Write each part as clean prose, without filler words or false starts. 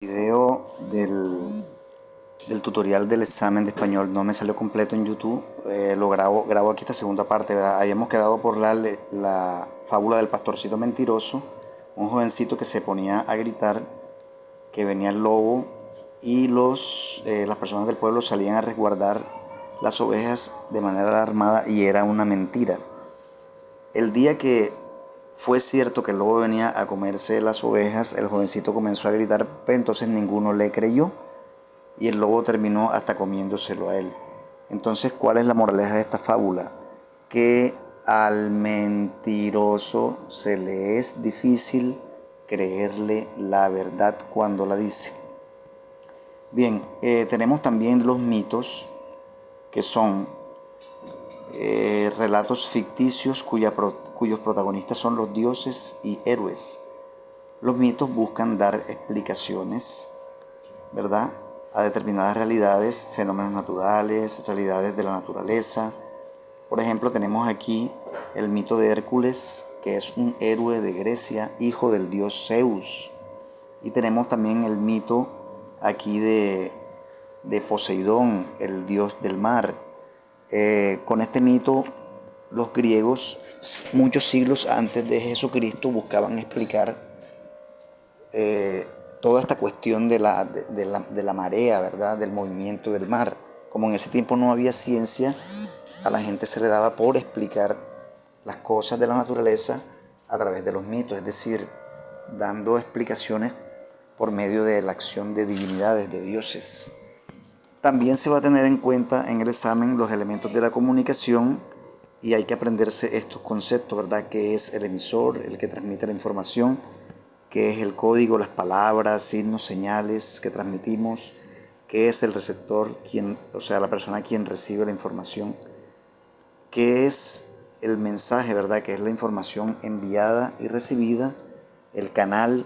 Video del tutorial del examen de español no me salió completo en YouTube. Lo grabo aquí esta segunda parte, ¿verdad? Habíamos quedado por la fábula del pastorcito mentiroso, un jovencito que se ponía a gritar que venía el lobo y las personas del pueblo salían a resguardar las ovejas de manera alarmada y era una mentira. El día que fue cierto que el lobo venía a comerse las ovejas, el jovencito comenzó a gritar, pero entonces ninguno le creyó y el lobo terminó hasta comiéndoselo a él. Entonces, ¿cuál es la moraleja de esta fábula? Que al mentiroso se le es difícil creerle la verdad cuando la dice. Bien, tenemos también los mitos, que son relatos ficticios cuyos protagonistas son los dioses y héroes. Los mitos buscan dar explicaciones, ¿verdad?, a determinadas realidades, fenómenos naturales, realidades de la naturaleza. Por ejemplo, tenemos aquí el mito de Hércules, que es un héroe de Grecia, hijo del dios Zeus. Y tenemos también el mito aquí de Poseidón, el dios del mar. Con este mito, los griegos, muchos siglos antes de Jesucristo, buscaban explicar toda esta cuestión de la marea, ¿verdad?, del movimiento del mar. Como en ese tiempo no había ciencia, a la gente se le daba por explicar las cosas de la naturaleza a través de los mitos, es decir, dando explicaciones por medio de la acción de divinidades, de dioses. También se va a tener en cuenta en el examen los elementos de la comunicación y hay que aprenderse estos conceptos, ¿verdad? ¿Qué es el emisor, el que transmite la información? ¿Qué es el código, las palabras, signos, señales que transmitimos? ¿Qué es el receptor, o sea, la persona quien recibe la información? ¿Qué es el mensaje, verdad? Que es la información enviada y recibida. El canal,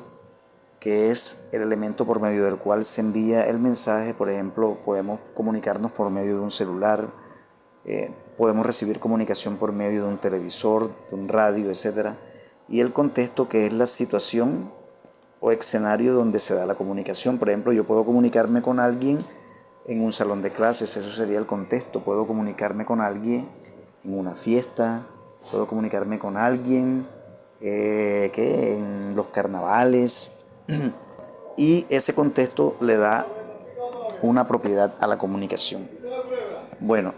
que es el elemento por medio del cual se envía el mensaje. Por ejemplo, podemos comunicarnos por medio de un celular, podemos recibir comunicación por medio de un televisor, de un radio, etc. Y el contexto, que es la situación o escenario donde se da la comunicación. Por ejemplo, yo puedo comunicarme con alguien en un salón de clases, eso sería el contexto. Puedo comunicarme con alguien en una fiesta, puedo comunicarme con alguien que en los carnavales. Y ese contexto le da una propiedad a la comunicación. Bueno,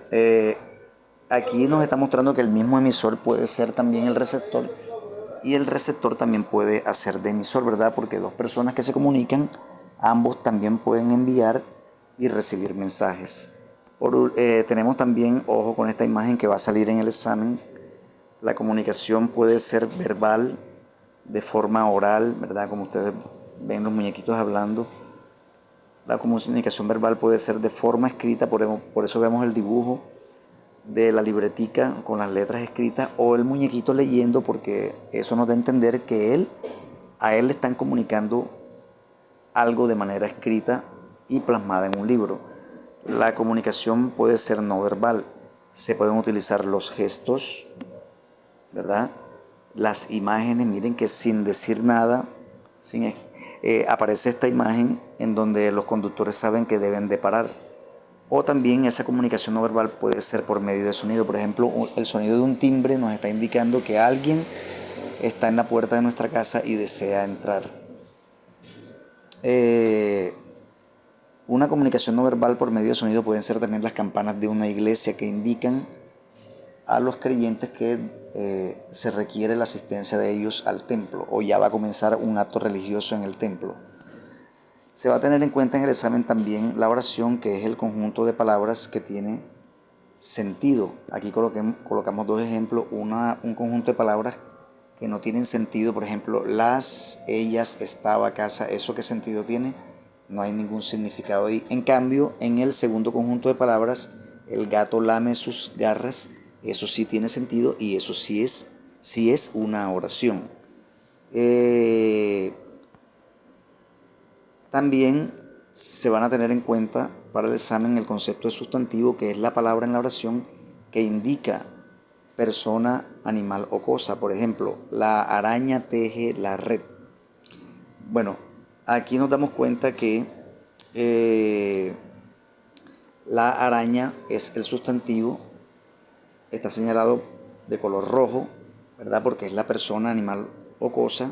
aquí nos está mostrando que el mismo emisor puede ser también el receptor y el receptor también puede hacer de emisor, ¿verdad? Porque dos personas que se comunican, ambos también pueden enviar y recibir mensajes. Tenemos también, ojo con esta imagen que va a salir en el examen, la comunicación puede ser verbal, de forma oral, ¿verdad? Como ustedes ven los muñequitos hablando. La comunicación verbal puede ser de forma escrita, por eso vemos el dibujo de la libretica con las letras escritas o el muñequito leyendo, porque eso nos da a entender que a él le están comunicando algo de manera escrita y plasmada en un libro. La comunicación puede ser no verbal, se pueden utilizar los gestos, ¿verdad? Las imágenes, miren que sin decir nada, aparece esta imagen en donde los conductores saben que deben de parar. O también esa comunicación no verbal puede ser por medio de sonido. Por ejemplo, el sonido de un timbre nos está indicando que alguien está en la puerta de nuestra casa y desea entrar. Una comunicación no verbal por medio de sonido pueden ser también las campanas de una iglesia que indican a los creyentes que se requiere la asistencia de ellos al templo o ya va a comenzar un acto religioso en el templo. Se va a tener en cuenta en el examen también la oración, que es el conjunto de palabras que tiene sentido. Aquí colocamos dos ejemplos, un conjunto de palabras que no tienen sentido, por ejemplo, las, ellas, estaba, casa, ¿eso qué sentido tiene? No hay ningún significado ahí. En cambio, en el segundo conjunto de palabras, el gato lame sus garras, eso sí tiene sentido y eso sí es una oración. También se van a tener en cuenta para el examen el concepto de sustantivo, que es la palabra en la oración que indica persona, animal o cosa. Por ejemplo, la araña teje la red. Bueno, aquí nos damos cuenta que la araña es el sustantivo, está señalado de color rojo, ¿verdad? Porque es la persona, animal o cosa,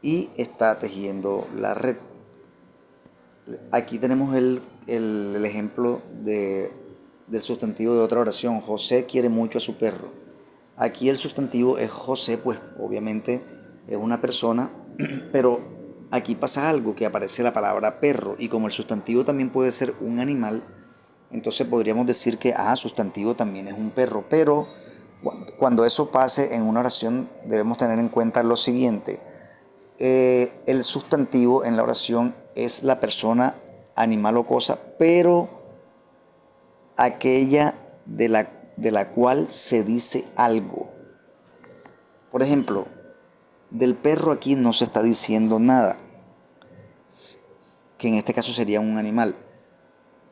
y está tejiendo la red. Aquí tenemos el ejemplo del sustantivo de otra oración. José quiere mucho a su perro. Aquí el sustantivo es José, pues obviamente es una persona, pero aquí pasa algo, que aparece la palabra perro, y como el sustantivo también puede ser un animal, entonces podríamos decir que sustantivo también es un perro. Pero cuando eso pase en una oración debemos tener en cuenta lo siguiente. El sustantivo en la oración es la persona, animal o cosa, pero aquella de la cual se dice algo. Por ejemplo, del perro aquí no se está diciendo nada, que en este caso sería un animal.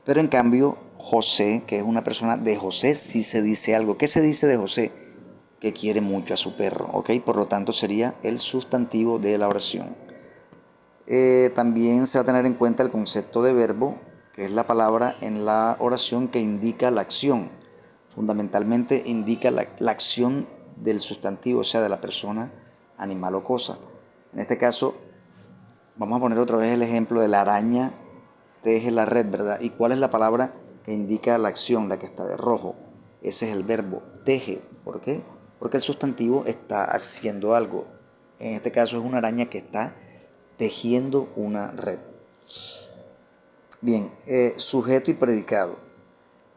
Pero en cambio, José, que es una persona, de José sí se dice algo. ¿Qué se dice de José? Que quiere mucho a su perro, ¿ok? Por lo tanto sería el sustantivo de la oración. También se va a tener en cuenta el concepto de verbo, que es la palabra en la oración que indica la acción. Fundamentalmente indica la acción del sustantivo, o sea, de la persona, animal o cosa. En este caso, vamos a poner otra vez el ejemplo de la araña teje la red, ¿verdad? ¿Y cuál es la palabra que indica la acción, la que está de rojo? Ese es el verbo, teje. ¿Por qué? Porque el sustantivo está haciendo algo. En este caso es una araña que está tejiendo una red. Bien, sujeto y predicado.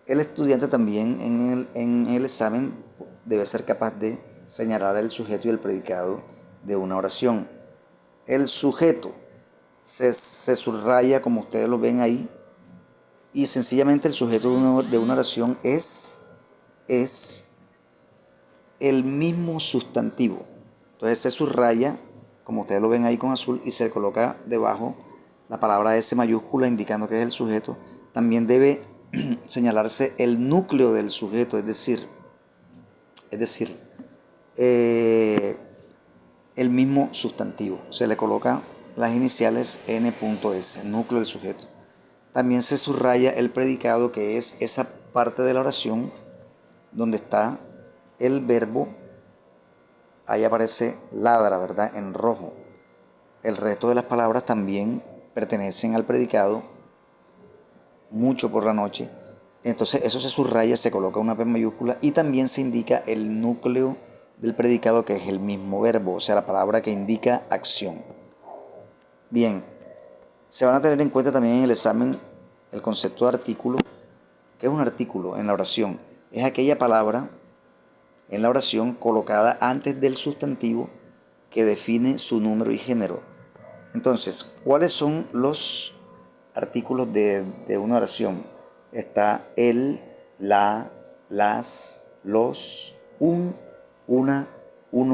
El estudiante también en el examen debe ser capaz de señalar el sujeto y el predicado de una oración. El sujeto se subraya como ustedes lo ven ahí, y sencillamente el sujeto de una oración es el mismo sustantivo. Entonces se subraya, como ustedes lo ven ahí con azul, y se coloca debajo la palabra S mayúscula indicando que es el sujeto. También debe señalarse el núcleo del sujeto, es decir, el mismo sustantivo. Se le coloca las iniciales N.S, núcleo del sujeto. También se subraya el predicado, que es esa parte de la oración donde está el verbo. Ahí aparece ladra, ¿verdad? En rojo. El resto de las palabras también pertenecen al predicado, mucho por la noche. Entonces eso se subraya, se coloca una P mayúscula, y también se indica el núcleo del predicado, que es el mismo verbo, o sea, la palabra que indica acción. Bien, se van a tener en cuenta también en el examen el concepto de artículo. ¿Qué es un artículo en la oración? Es aquella palabra en la oración colocada antes del sustantivo que define su número y género. Entonces, ¿cuáles son los artículos de una oración? Está el, la, las, los, un, una